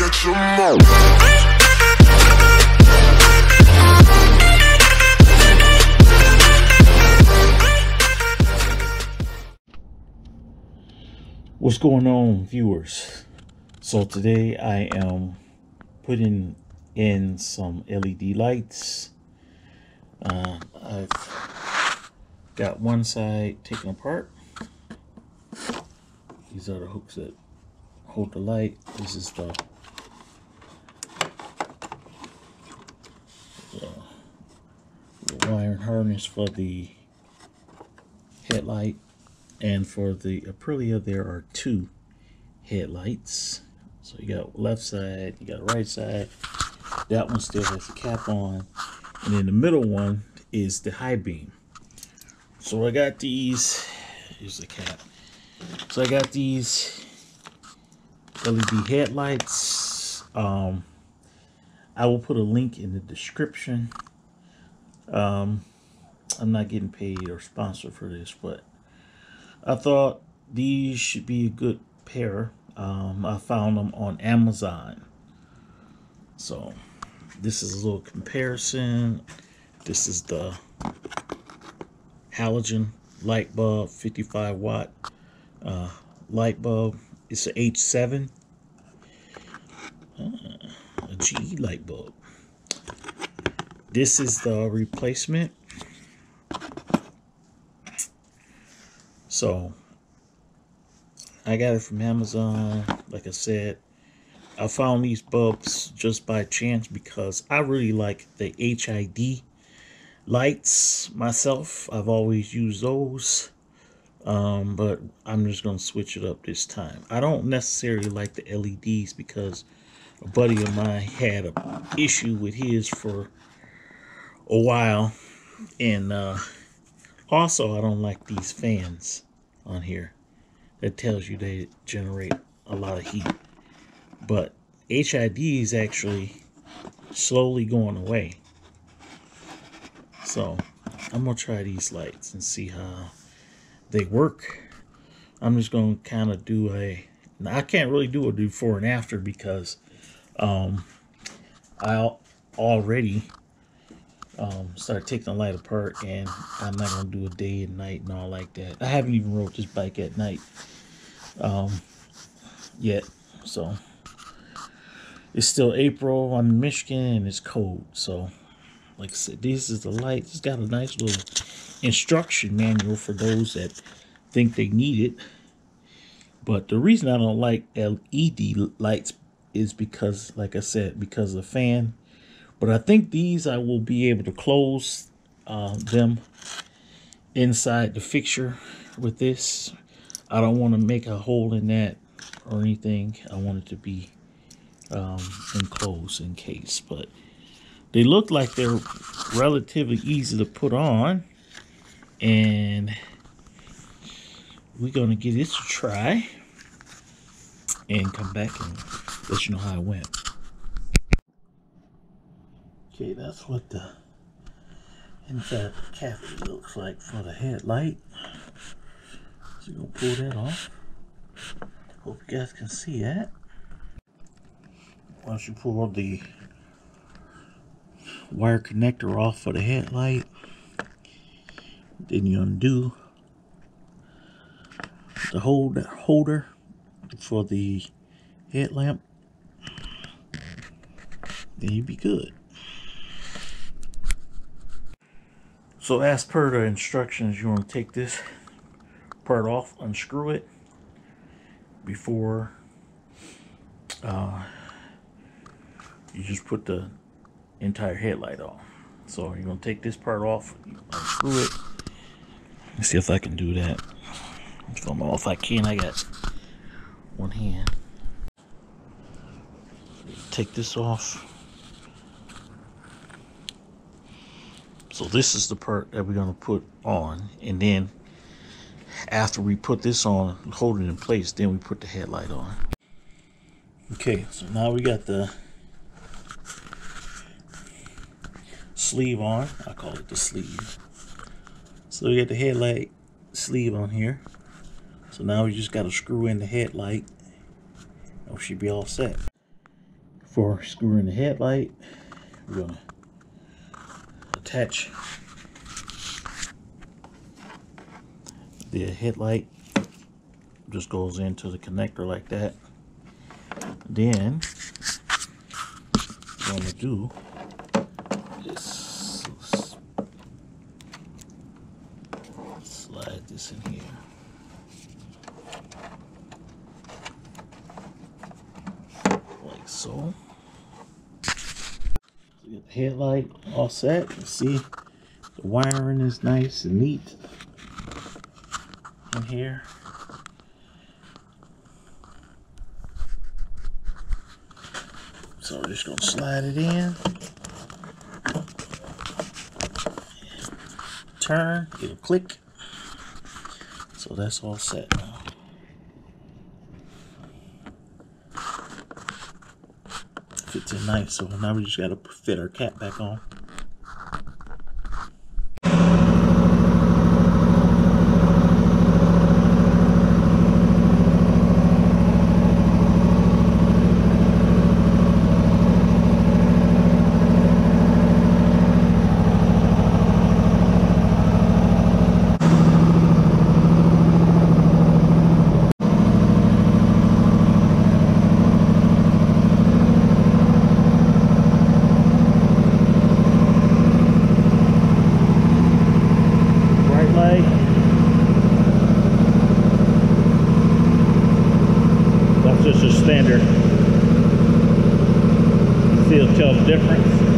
get your mo. What's going on, viewers? So today I am putting in some LED lights. I've got one side taken apart. These are the hooks that hold the light. This is the wiring harness for the headlight. And for the Aprilia, there are two headlights. So you got left side, you got right side. That one still has the cap on. And then the middle one is the high beam. So I got these, here's the cap. So I got these LED headlights. I will put a link in the description. I'm not getting paid or sponsored for this, but I thought these should be a good pair. I found them on Amazon. So this is a little comparison. This is the halogen light bulb, 55 watt light bulb. It's an H7, a GE light bulb. This is the replacement. So I got it from Amazon. Like I said, I found these bulbs just by chance because I really like the HID lights myself. I've always used those, but I'm just going to switch it up this time. I don't necessarily like the LEDs because a buddy of mine had an issue with his for a while, and also I don't like these fans on here that tells you they generate a lot of heat. But HID is actually slowly going away. So I'm gonna try these lights and see how they work. I'm just gonna kind of do I can't really do a before and after because I already started taking the light apart, and I'm not gonna do a day and night and all like that. I haven't even rode this bike at night yet. So it's still April. I'm in Michigan and it's cold. So like I said, this is the light. It's got a nice little instruction manual for those that think they need it. But the reason I don't like LED lights is because, like I said, because of the fan. But I think these I will be able to close them inside the fixture with this. I don't want to make a hole in that or anything. I want it to be enclosed in case. But they look like they're relatively easy to put on. And we're going to give this a try and come back and let you know how it went. Okay, that's what the inside the cavity looks like for the headlight. So you're gonna pull that off. Hope you guys can see that. Once you pull the wire connector off for the headlight, then you undo the holder for the headlamp. Then you'll be good. So as per the instructions, you want to take this part off, unscrew it before you just put the entire headlight on. So you're going to take this part off, unscrew it. Let's see if I can do that. I don't know if I can. I got one hand. Take this off. So this is the part that we're going to put on, and then after we put this on, hold it in place, then we put the headlight on. Okay, so now we got the sleeve on. I call it the sleeve. So we got the headlight sleeve on here. So now we just got to screw in the headlight. We should be all set. For screwing the headlight, we're going to attach the headlight. Just goes into the connector like that. Then what I'm going to do is slide this in here. Like so. So get the headlight all set. You see the wiring is nice and neat in here. So we're just going to slide it in. Turn, it'll click. So that's all set now. Fits in nice, so now we just got to fit our cap back on. That's just a standard. See, it'll tell the difference.